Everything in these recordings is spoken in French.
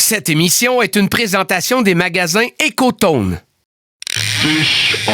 Cette émission est une présentation des magasins Ecotone. Fish on.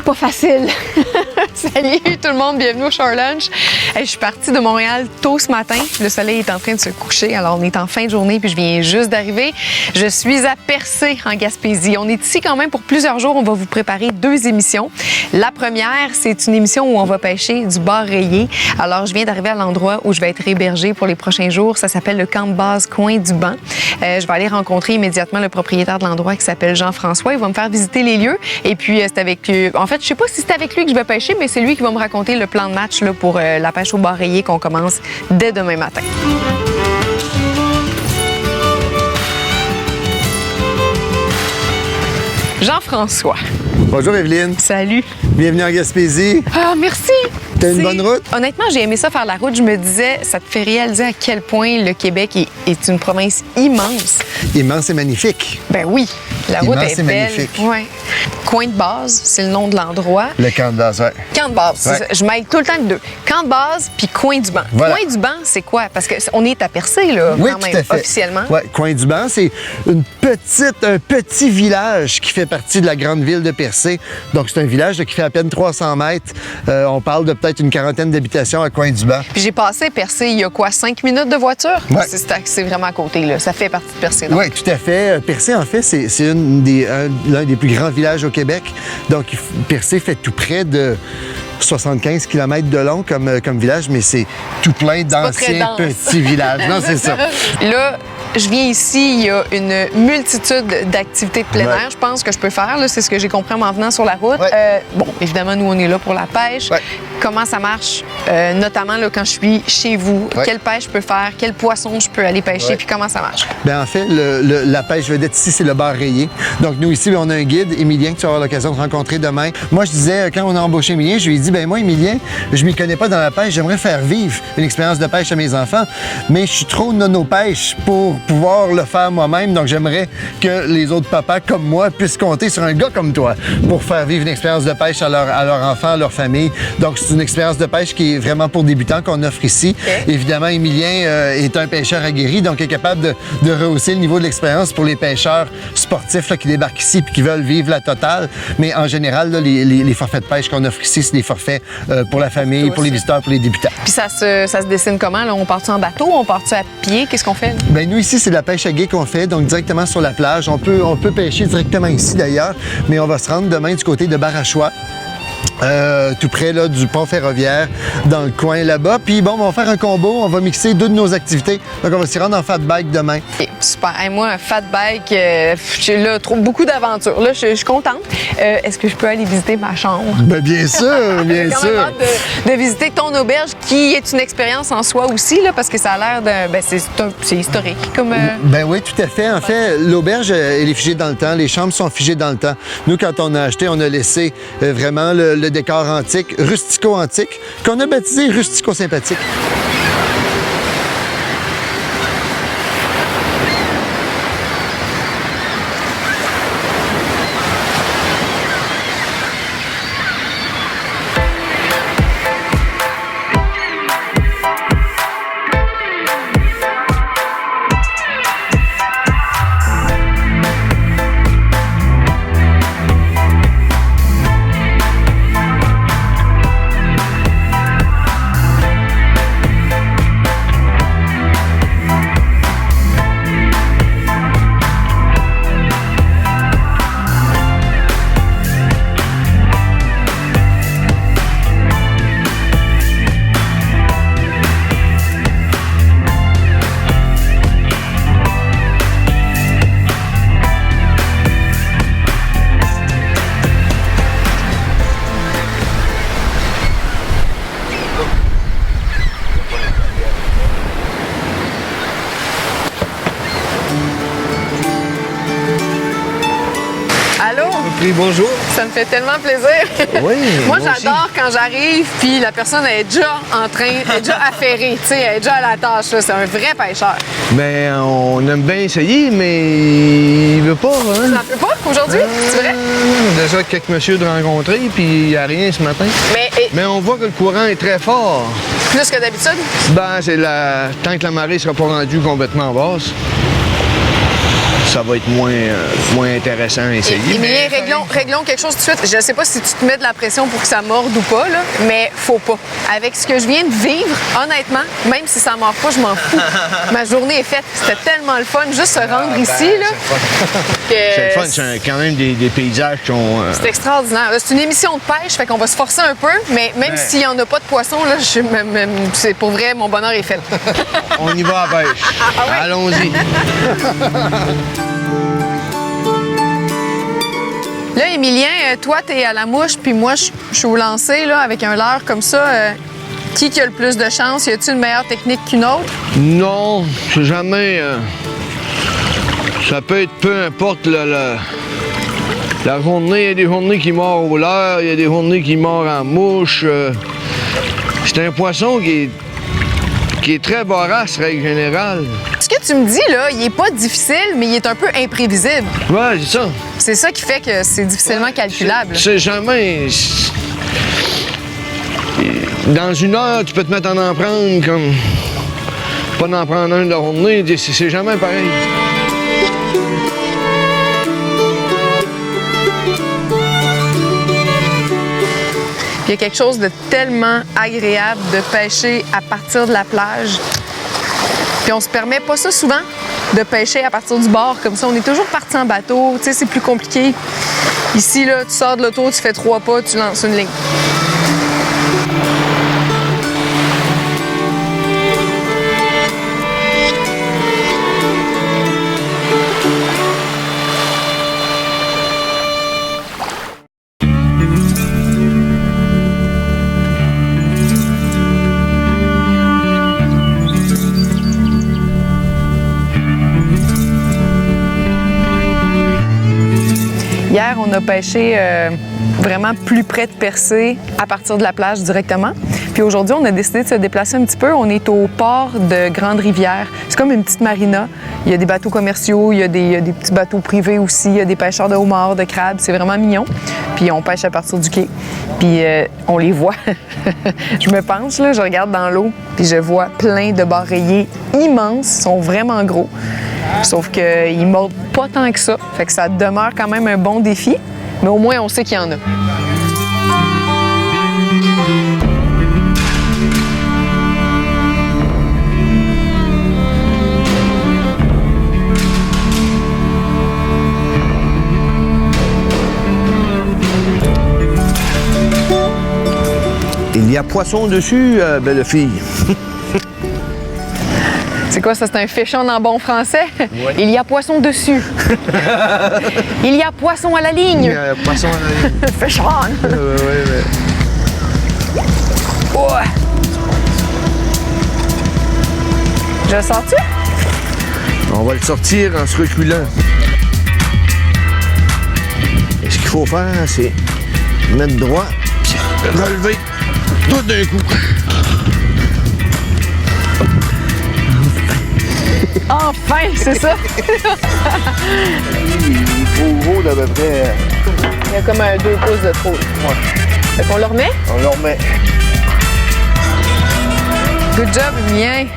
Pas facile. Salut tout le monde, bienvenue au Shore Lunch. Je suis partie de Montréal tôt ce matin. Le soleil est en train de se coucher, alors on est en fin de journée puis je viens juste d'arriver. Je suis à Percé en Gaspésie. On est ici quand même pour plusieurs jours. On va vous préparer 2 émissions. La première, c'est une émission où on va pêcher du bar rayé. Alors je viens d'arriver à l'endroit où je vais être hébergée pour les prochains jours. Ça s'appelle le camp de base Coin du Banc. Je vais aller rencontrer immédiatement le propriétaire de l'endroit qui s'appelle Jean-François. Il va me faire visiter les lieux et puis c'est avec lui. En fait, je sais pas si c'est avec lui que je vais pêcher, mais c'est lui qui va me raconter le plan de match là, pour la pêche au bar rayé qu'on commence dès demain matin. Jean-François. Bonjour Evelyne. Salut. Bienvenue en Gaspésie. Ah, merci. T'as une bonne route? Honnêtement, j'ai aimé ça faire la route. Je me disais, ça te fait réaliser à quel point le Québec est une province immense. Immense et magnifique. Ben oui, la route Immense est et belle. magnifique. Ouais. Coin de base, c'est le nom de l'endroit. Le camp de base, ouais. Camp de base, Ouais. je mêle tout le temps les deux. Camp de base puis Coin du Banc. Voilà. Coin du Banc, c'est quoi? Parce qu'on est à Percé, là, Oui, quand tout même, à fait. officiellement. Ouais, Coin du Banc, c'est un petit village qui fait partie de la grande ville de Percé. Donc, c'est un village là, qui fait à peine 300 mètres. On parle de peut-être une quarantaine d'habitations à Coin du Banc. Puis j'ai passé Percé, il y a quoi, 5 minutes de voiture? Ouais. C'est vraiment à côté, là. Ça fait partie de Percé. Donc. Oui, tout à fait. Percé, en fait, c'est l'un des plus grands villages au Québec. Donc, Percé fait tout près de 75 km de long comme village, mais c'est tout plein d'anciens petits villages. Non, c'est ça. Là, je viens ici, il y a une multitude d'activités de plein air, je pense, que je peux faire. C'est ce que j'ai compris en m'en venant sur la route. Ouais. Bon, évidemment, nous, on est là pour la pêche. Ouais. Comment ça marche, notamment là, quand je suis chez vous? Ouais. Quelle pêche je peux faire? Quel poisson je peux aller pêcher? Ouais. Puis comment ça marche? Bien, en fait, la pêche vedette ici, c'est le bar rayé. Donc, nous, ici, on a un guide, Émilien, que tu vas avoir l'occasion de rencontrer demain. Moi, je disais, quand on a embauché Émilien, je lui ai dit, ben moi, Émilien, je m'y connais pas dans la pêche, j'aimerais faire vivre une expérience de pêche à mes enfants, mais je suis trop nono-pêche pour pouvoir le faire moi-même. Donc, j'aimerais que les autres papas, comme moi, puissent compter sur un gars comme toi pour faire vivre une expérience de pêche à leurs enfants, à leur famille. Donc, c'est une expérience de pêche qui est vraiment pour débutants qu'on offre ici. Okay. Évidemment, Émilien est un pêcheur aguerri, donc est capable de rehausser le niveau de l'expérience pour les pêcheurs sportifs là, qui débarquent ici et qui veulent vivre la totale. Mais en général, là, les forfaits de pêche qu'on offre ici, c'est des forfaits pour la famille, pour les visiteurs, pour les débutants. Puis ça se dessine comment? Là? On part-tu en bateau? On part-tu à pied? Qu'est-ce qu'on fait? Bien, nous, ici, c'est de la pêche à gué qu'on fait, donc directement sur la plage. On peut pêcher directement ici, d'ailleurs, mais on va se rendre demain du côté de Barachois. Tout près là, du pont ferroviaire, dans le coin là-bas. Puis bon, on va faire un combo, on va mixer 2 de nos activités. Donc, on va s'y rendre en fat bike demain. Okay, super. Hey, moi, un fat bike, j'ai là beaucoup d'aventures. Là, je suis contente. Est-ce que je peux aller visiter ma chambre? Bien, bien sûr, bien J'ai quand même sûr. hâte de visiter ton auberge, qui est une expérience en soi aussi, là, parce que ça a l'air de... Ben, c'est historique. Comme, Ben oui, tout à fait. En fait, l'auberge, elle est figée dans le temps. Les chambres sont figées dans le temps. Nous, quand on a acheté, on a laissé vraiment le décor antique, rustico-antique, qu'on a baptisé rustico-sympathique. Oui, bonjour. Ça me fait tellement plaisir. Oui, Moi, moi aussi. j'adore quand j'arrive, puis la personne est déjà elle est déjà affairée, tu sais, elle est déjà à la tâche. Là. C'est un vrai pêcheur. Mais on aime bien essayer, mais il veut pas, Ça hein? n'en peut pas aujourd'hui, c'est vrai? Déjà quelques messieurs de rencontrer, puis il n'y a rien ce matin. Mais Mais on voit que le courant est très fort. plus que d'habitude? Ben, tant que la marée ne sera pas rendue complètement basse, ça va être moins intéressant à essayer. Émilien, réglons quelque chose tout de suite. Je ne sais pas si tu te mets de la pression pour que ça morde ou pas, là, mais faut pas. Avec ce que je viens de vivre, honnêtement, même si ça ne mord pas, je m'en fous. Ma journée est faite. C'était tellement le fun, juste se rendre ici. Là, C'est le fun, c'est quand même des paysages qui ont... C'est extraordinaire. C'est une émission de pêche, fait qu'on va se forcer un peu, mais même s'il n'y en a pas de poisson, là, c'est pour vrai, mon bonheur est fait. On y va à la pêche. Allons-y. Là, Émilien, toi, t'es à la mouche, puis moi, je suis au lancer, là, avec un leurre comme ça. Qui a le plus de chance? Y a-t-il une meilleure technique qu'une autre? Non, c'est jamais... ça peut être peu importe la journée. Il y a des journées qui mordent au leurre, il y a des journées qui mordent en mouche. C'est un poisson qui est très vorace, règle générale. Ce que tu me dis, là, il est pas difficile, mais il est un peu imprévisible. Ouais, c'est ça. C'est ça qui fait que c'est difficilement calculable. C'est jamais... Dans une heure, tu peux te mettre à en prendre comme... Pas d'en prendre un de la journée, c'est jamais pareil. Il y a quelque chose de tellement agréable de pêcher à partir de la plage. Puis on se permet pas ça souvent, de pêcher à partir du bord comme ça. On est toujours parti en bateau, tu sais, c'est plus compliqué. Ici, là, tu sors de l'auto, tu fais 3 pas, tu lances une ligne. Hier, on a pêché vraiment plus près de Percé, à partir de la plage directement. Puis aujourd'hui, on a décidé de se déplacer un petit peu. On est au port de Grande-Rivière. C'est comme une petite marina. Il y a des bateaux commerciaux, il y a des petits bateaux privés aussi, il y a des pêcheurs de homards, de crabes. C'est vraiment mignon. Puis on pêche à partir du quai. Puis on les voit. Je me penche, là, je regarde dans l'eau, puis je vois plein de barres rayées immenses. Ils sont vraiment gros. Sauf qu'ils ne mordent pas tant que ça. Fait que ça demeure quand même un bon défi. Mais au moins, on sait qu'il y en a. Il y a poisson dessus, belle fille. C'est quoi ça? C'est un fish-on en bon français? Ouais. Il y a poisson dessus. Il y a poisson à la ligne. Poisson à la ligne. Fish-on. Ouais. Je le sors-tu? On va le sortir en se reculant. Et ce qu'il faut faire, c'est mettre droit, puis relever tout d'un coup. Enfin, c'est ça. Il est trop gros d'à peu près. Il y a comme un 2 pouces de trop. Ouais. Fait qu'on le remet? On le remet. Good job, Emilien.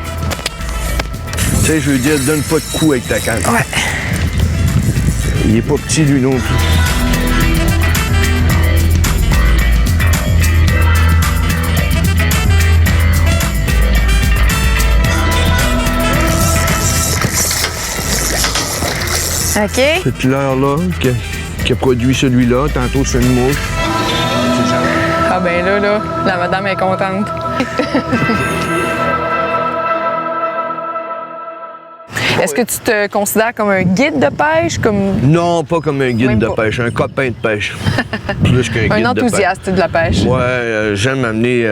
Tu sais, je veux dire, donne pas de coup avec ta canne. Ouais. Il est pas petit, lui non plus. OK. Cette leurre-là qui a produit celui-là, tantôt c'est une mouche. Ah ben là, la madame est contente. Est-ce que tu te considères comme un guide de pêche? Non, pas comme un guide Même de pas. pêche, un copain de pêche. Plus qu'un guide Un de pêche. enthousiaste de la pêche. Ouais, j'aime amener...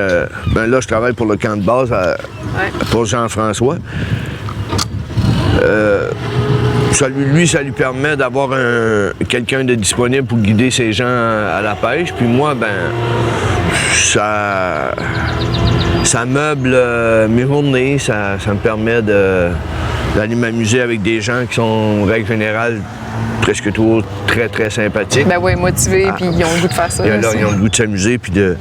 ben là, je travaille pour le camp de base pour Jean-François. ça lui permet d'avoir quelqu'un de disponible pour guider ses gens à la pêche. Puis moi, ben, ça meuble mes journées, ça me permet d'aller m'amuser avec des gens qui sont, en règle générale, presque toujours très, très sympathiques. Ben oui, motivés, puis ils ont le goût de faire ça. Ils ont le goût de s'amuser puis de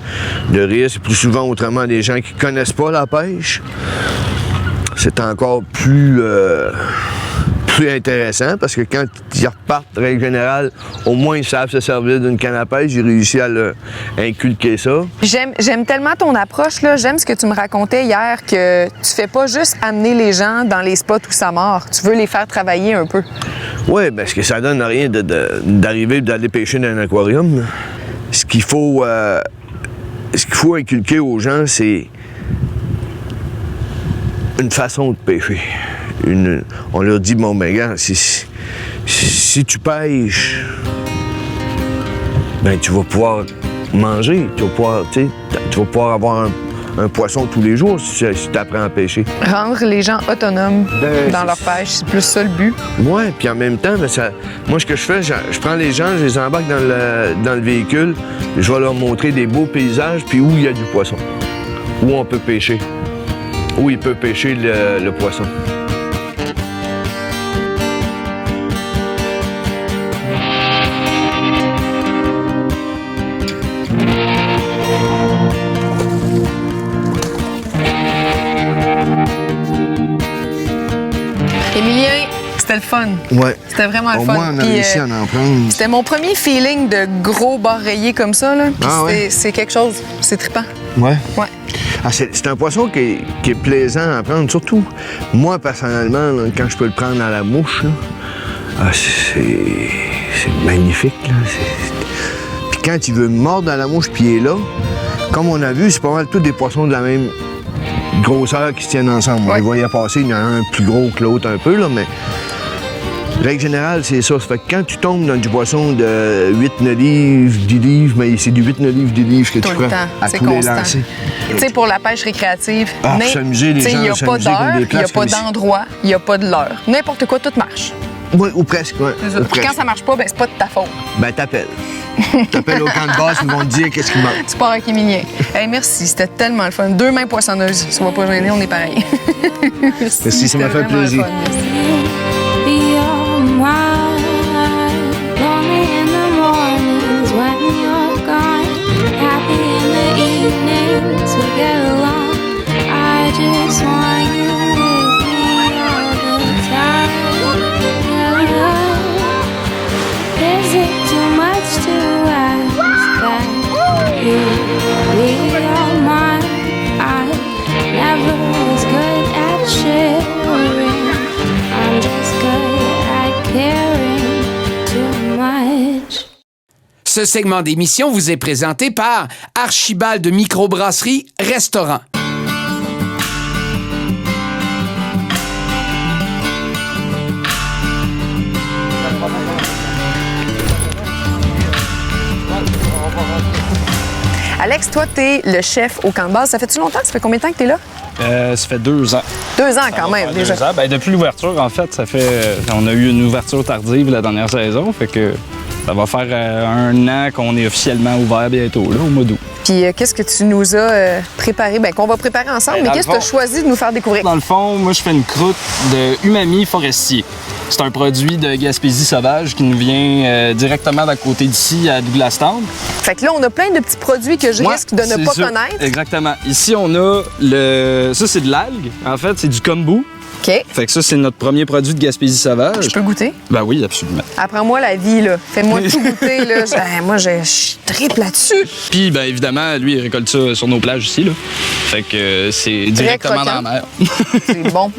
rire. C'est plus souvent autrement des gens qui connaissent pas la pêche. C'est encore plus intéressant parce que quand ils repartent, en règle générale, au moins ils savent se servir d'une canne à pêche. J'ai réussi à leur inculquer ça. J'aime tellement ton approche, là. J'aime ce que tu me racontais hier, que tu fais pas juste amener les gens dans les spots où ça mord. Tu veux les faire travailler un peu. Oui, parce que ça donne rien d'arriver et d'aller pêcher dans un aquarium. Là. Ce qu'il faut inculquer aux gens, c'est une façon de pêcher. On leur dit, bon, ben, gars, si tu pêches, ben, tu vas pouvoir manger, tu vas pouvoir avoir un poisson tous les jours si tu apprends à pêcher. Rendre les gens autonomes dans leur pêche, c'est plus ça le but. Oui, puis en même temps, ben, moi, ce que je fais, je prends les gens, je les embarque dans le véhicule, je vais leur montrer des beaux paysages, puis où il y a du poisson, où on peut pêcher, où il peut pêcher le poisson. Émilien, c'était le fun. Ouais. C'était vraiment le fun. Au moins, on a réussi à en prendre. C'était mon premier feeling de gros bar rayé comme ça, là. Puis c'est quelque chose, c'est trippant. Ouais. Ouais. Ah, c'est un poisson qui est plaisant à prendre, surtout moi, personnellement, là, quand je peux le prendre à la mouche, là, c'est magnifique. Là. Puis quand il veut mordre à la mouche, puis il est là, comme on a vu, c'est pas mal tous des poissons de la même grosseur qui se tiennent ensemble. Ouais. On les voyait passer, il y en a un plus gros que l'autre un peu, là, mais règle générale, c'est ça. Ça fait que quand tu tombes dans du poisson de 8-9 livres, 10 livres, mais c'est du 8-9 livres, 10 livres que Tout tu le prends temps, à c'est tous les constant. lancers. Tu sais, pour la pêche récréative, pour s'amuser, les gens, il n'y a pas s'amuser comme d'heure, des il n'y a places pas comme ici. d'endroit, il n'y a pas de l'heure. N'importe quoi, tout marche. Oui, ou presque, oui. C'est ça. Puis quand ça marche pas, ben c'est pas de ta faute. Ben, t'appelles. T'appelles au camp de base, ils vont te dire qu'est-ce qui manque. Tu pars avec Émilien. Hey, merci, c'était tellement le fun. 2 mains poissonneuses. Ça va pas gêner, on est pareil. Merci, ça m'a C'était fait vraiment le plaisir. fun, merci. Be all mine. Lonely in the mornings when you're gone. Happy in the evenings we get along. I just want you with me all the time. Is it too much to ask that you be all mine? I never was good at sharing. I'm just good at caring too much. Ce segment d'émission vous est présenté par Archibald de Microbrasserie Restaurant. Alex, toi, t'es le chef au camp de base. Ça fait-tu longtemps? Ça fait combien de temps que t'es là? Ça fait 2 ans. 2 ans Ça quand va même, faire déjà. 2 ans. Ben, depuis l'ouverture, en fait, on a eu une ouverture tardive la dernière saison. Fait que ça va faire 1 an qu'on est officiellement ouvert bientôt, là, au mois d'août. Puis qu'est-ce que tu nous as préparé? Ben, qu'on va préparer ensemble, Ben, mais dans qu'est-ce que le tu as fond- choisi de nous faire découvrir? Dans le fond, moi, je fais une croûte de umami forestier. C'est un produit de Gaspésie sauvage qui nous vient directement d'à côté d'ici, à Douglastown. Fait que là, on a plein de petits produits que je Ouais, risque de ne c'est pas ça. connaître. Exactement. Ici, on a ça, c'est de l'algue. En fait, c'est du kombu. OK. Fait que ça, c'est notre premier produit de Gaspésie sauvage. Je peux goûter? Ben oui, absolument. Apprends-moi la vie, là. Fais-moi tout goûter, là. Moi, je triple là-dessus. Puis, ben évidemment, lui, il récolte ça sur nos plages ici, là. Fait que c'est directement dans la mer. C'est bon.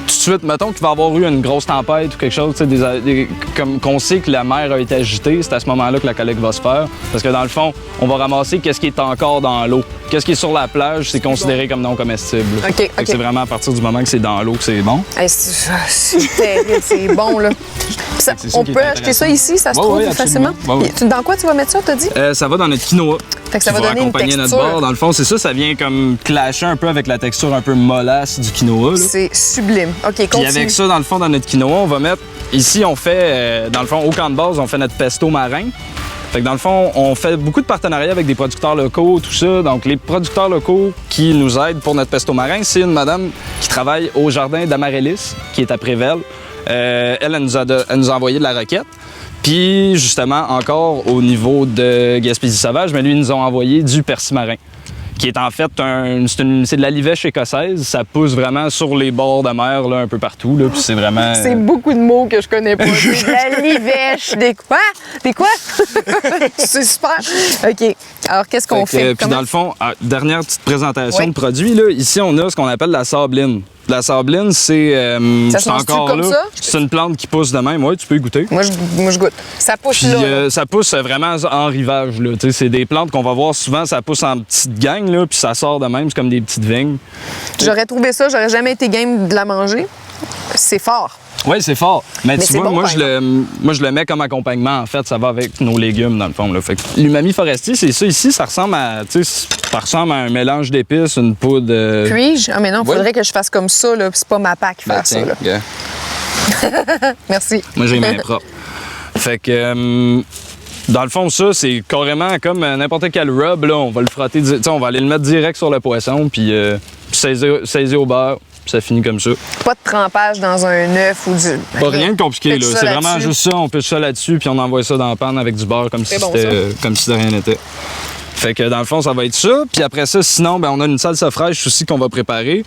Tout de suite, mettons qu'il va y avoir eu une grosse tempête ou quelque chose, tu sais, comme qu'on sait que la mer a été agitée, c'est à ce moment-là que la collecte va se faire. Parce que dans le fond, on va ramasser qu'est-ce qui est encore dans l'eau. Qu'est-ce qui est sur la plage, c'est considéré comme non comestible. OK, Fait que OK. c'est vraiment à partir du moment que c'est dans l'eau que c'est bon. Hey, c'est terrible, c'est bon, là. Puis ça- C'est ça on qui est peut acheter ça intéressant. ici, ça se Ouais, trouve ouais, facilement? absolument. Ouais, ouais. Et dans quoi tu vas mettre ça, t'as dit? Ça va dans notre quinoa. Fait que ça qui va donner une accompagner notre texture. bord. Dans le fond, c'est ça vient comme clasher un peu avec la texture un peu mollasse du quinoa. Là. C'est sublime. OK, Puis continue. avec ça, dans le fond, dans notre quinoa, on va mettre ici, on fait, dans le fond, au camp de base, on fait notre pesto marin. Fait que dans le fond, on fait beaucoup de partenariats avec des producteurs locaux, tout ça. Donc, les producteurs locaux qui nous aident pour notre pesto marin, c'est une madame qui travaille au jardin d'Amarellis, qui est à Prével. Elle nous a envoyé de la roquette. Puis, justement, encore au niveau de Gaspésie sauvage, mais lui, ils nous ont envoyé du persil marin, qui est en fait c'est de la livèche écossaise. Ça pousse vraiment sur les bords de mer, là, un peu partout. Là, puis c'est vraiment... C'est beaucoup de mots que je connais pas. C'est de la livèche, des quoi? Des quoi? C'est super. OK. Alors, qu'est-ce qu'on fait? Puis dans le fond, dernière petite présentation Oui. de produit, là, ici, on a ce qu'on appelle la sabline. La sabline, c'est Ça c'est se mange-tu encore comme là. ça? C'est une plante qui pousse de même. Oui, tu peux y goûter. Moi, je goûte. Ça pousse Puis là. ça pousse vraiment en rivage. Là. Tu sais, c'est des plantes qu'on va voir souvent, ça pousse en petites gangs, là, puis ça sort de même, c'est comme des petites vignes. J'aurais trouvé ça, j'aurais jamais été game de la manger. C'est fort. Oui, c'est fort. Mais tu c'est vois, bon, moi, par je le mets comme accompagnement. En fait, ça va avec nos légumes, dans le fond. Là. Fait que l'umami forestier, c'est ça ici. Ça ressemble à un mélange d'épices, une poudre... Puis-je? Ah, mais non, il Ouais. faudrait que je fasse comme ça, là. Puis c'est pas ma pack faire ça, là. gars. Merci. Moi, j'ai les mains propres. Fait que... dans le fond, ça, c'est carrément comme n'importe quel rub. Là. On va le frotter, on va aller le mettre direct sur le poisson, puis saisir au beurre, puis ça finit comme ça. Pas de trempage dans un œuf ou du... Pas rien de compliqué, Faites là. ça C'est vraiment là-dessus. juste ça. On pêche ça là-dessus, puis on envoie ça dans la panne avec du beurre comme si C'est bon, comme si de rien n'était. Fait que dans le fond, ça va être ça. Puis après ça, sinon, ben, on a une salsa fraîche aussi qu'on va préparer.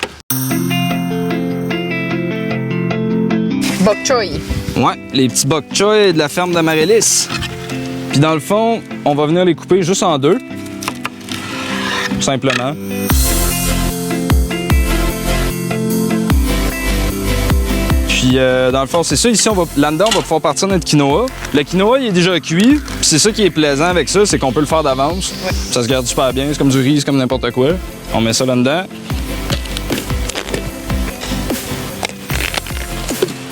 Bok choy. Ouais, les petits bok choy de la ferme d'Amarellis. Puis dans le fond, on va venir les couper juste en deux. Tout simplement. Puis dans le fond, c'est ça. Ici, là-dedans, on va pouvoir partir notre quinoa. Le quinoa, il est déjà cuit. Puis c'est ça qui est plaisant avec ça, c'est qu'on peut le faire d'avance. Ouais. Ça se garde super bien. C'est comme du riz, c'est comme n'importe quoi. On met ça là-dedans.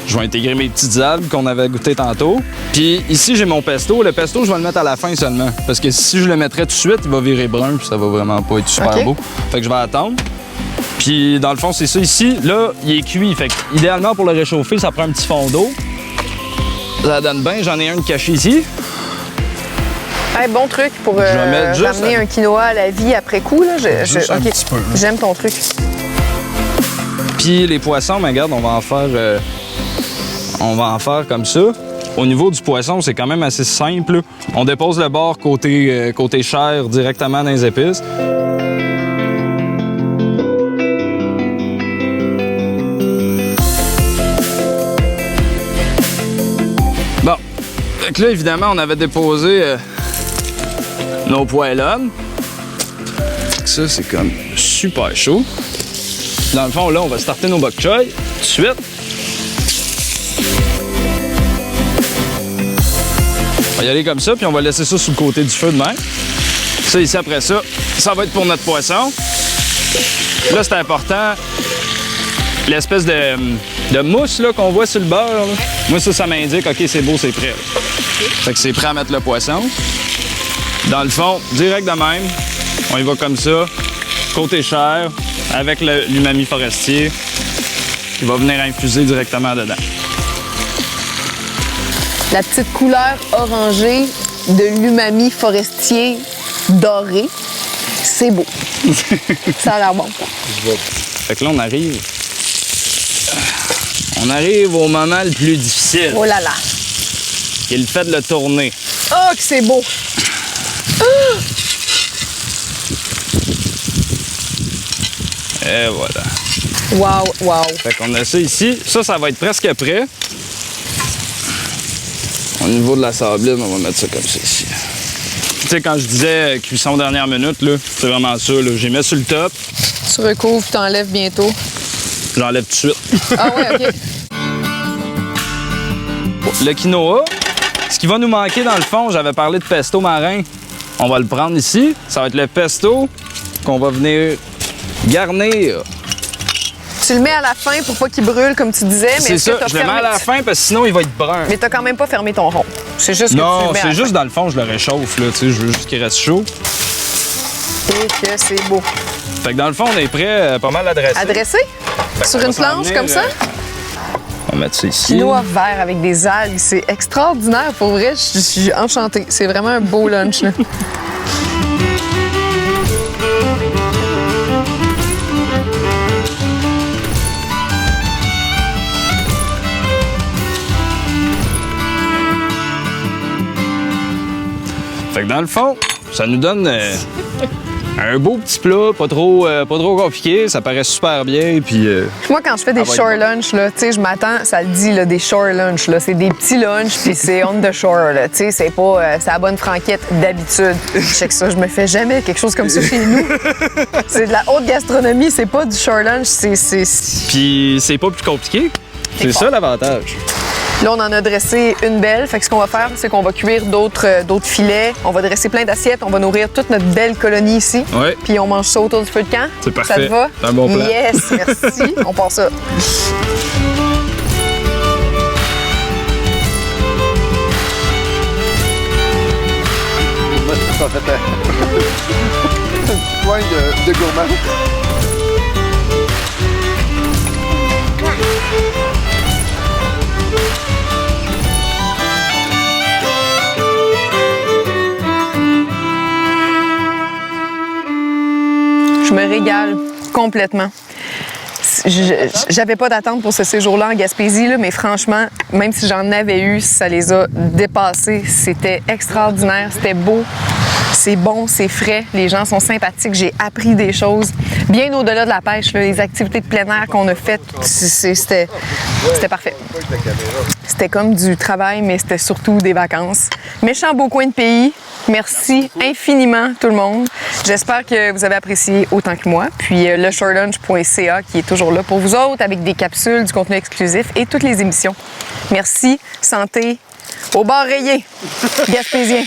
Je vais intégrer mes petites algues qu'on avait goûtées tantôt. Puis ici, j'ai mon pesto. Le pesto, je vais le mettre à la fin seulement. Parce que si je le mettrais tout de suite, il va virer brun, puis ça va vraiment pas être super OK. beau. Fait que je vais attendre. Puis dans le fond, c'est ça ici. Là, il est cuit. Fait que idéalement, pour le réchauffer, ça prend un petit fond d'eau. Ça donne bien. J'en ai un de caché ici. Hey, bon truc pour Je vais mettre juste ramener un quinoa à la vie après coup. Là. Juste un petit peu, là. J'aime ton truc. Puis les poissons, mais regarde, on va en faire comme ça. Au niveau du poisson, c'est quand même assez simple, là. On dépose le bord côté chair directement dans les épices. Bon. Fait que là, évidemment, on avait déposé nos poêlons. Ça, c'est comme super chaud. Dans le fond, là, on va starter nos bok choy tout de suite. On va y aller comme ça, puis on va laisser ça sous le côté du feu de même. Ça, ici, après ça, ça va être pour notre poisson. Là, c'est important, l'espèce de mousse là, qu'on voit sur le beurre. Là. Moi, ça m'indique, OK, c'est beau, c'est prêt. Fait que c'est prêt à mettre le poisson. Dans le fond, direct de même, on y va comme ça, côté chair, avec l'umami forestier. Il va venir infuser directement dedans. La petite couleur orangée de l'umami forestier doré, c'est beau. Ça a l'air bon. Fait que là, on arrive au moment le plus difficile, Oh là là. qui est le fait de le tourner. Oh, que c'est beau. Et voilà. Wow, wow. Fait qu'on a ça ici. Ça va être presque prêt. Au niveau de la sabline, on va mettre ça comme ça ici. Tu sais, quand je disais cuisson dernière minute, là, c'est vraiment ça. Là. J'ai mis sur le top, Tu recouvres, tu enlèves bientôt. j'enlève tout de suite. Ah ouais, OK. Le quinoa, ce qui va nous manquer dans le fond, j'avais parlé de pesto marin. On va le prendre ici. Ça va être le pesto qu'on va venir garnir. Tu le mets à la fin pour pas qu'il brûle, comme tu disais. Mais C'est est-ce que ça, t'as je le mets à fermé- la fin parce que sinon il va être brun. Mais t'as quand même pas fermé ton rond. C'est juste que tu Non, le mets à c'est la juste dans le fond, je le réchauffe, là, tu sais, je veux juste qu'il reste chaud. fin. Et que c'est beau. Fait que dans le fond, on est prêt pas mal à dresser. Adressé? Fait Sur qu'on une va s'en planche venir, comme ça? On va mettre ça ici. Quinoa vert avec des algues, c'est extraordinaire. Pour vrai, je suis enchantée. C'est vraiment un beau lunch, là. Fait que dans le fond, ça nous donne un beau petit plat, pas trop compliqué, ça paraît super bien, puis... Moi, quand je fais des va être shore bon. lunch, là, tu sais, je m'attends, ça le dit, là, des shore lunch, là. C'est des petits lunchs, puis c'est on the shore, là. Tu sais, c'est pas... c'est la bonne franquette d'habitude. Je sais que ça, je me fais jamais quelque chose comme ça chez nous. C'est de la haute gastronomie, c'est pas du shore lunch, c'est... Puis c'est pas plus compliqué. C'est ça l'avantage. Là, on en a dressé une belle. Fait que ce qu'on va faire, c'est qu'on va cuire d'autres filets. On va dresser plein d'assiettes. On va nourrir toute notre belle colonie ici. Ouais. Puis on mange ça autour du feu de camp. C'est parfait. Ça te va? C'est un bon plan. Yes, merci. On part ça. Ça fait un petit coin de gourmand. Je me régale complètement. J'avais pas d'attente pour ce séjour-là en Gaspésie, là, mais franchement, même si j'en avais eu, ça les a dépassés. C'était extraordinaire, c'était beau, c'est bon, c'est frais, les gens sont sympathiques, j'ai appris des choses. Bien au-delà de la pêche, là, les activités de plein air qu'on a faites, c'était parfait. C'était comme du travail, mais c'était surtout des vacances. Méchant beau coin de pays. Merci infiniment tout le monde. J'espère que vous avez apprécié autant que moi. Puis leshorelunch.ca qui est toujours là pour vous autres avec des capsules, du contenu exclusif et toutes les émissions. Merci, santé, au bar rayé, gaspésien.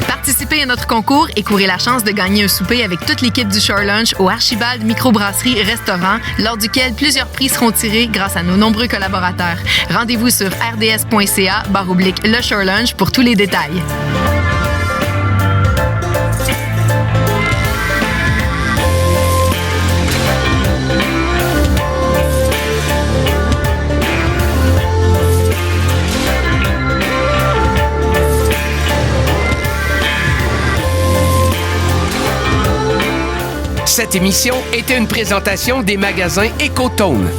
Participez à notre concours et courez la chance de gagner un souper avec toute l'équipe du Shore Lunch au Archibald Microbrasserie Restaurant, lors duquel plusieurs prix seront tirés grâce à nos nombreux collaborateurs. Rendez-vous sur rds.ca/le Shore Lunch pour tous les détails. Cette émission était une présentation des magasins Écotone.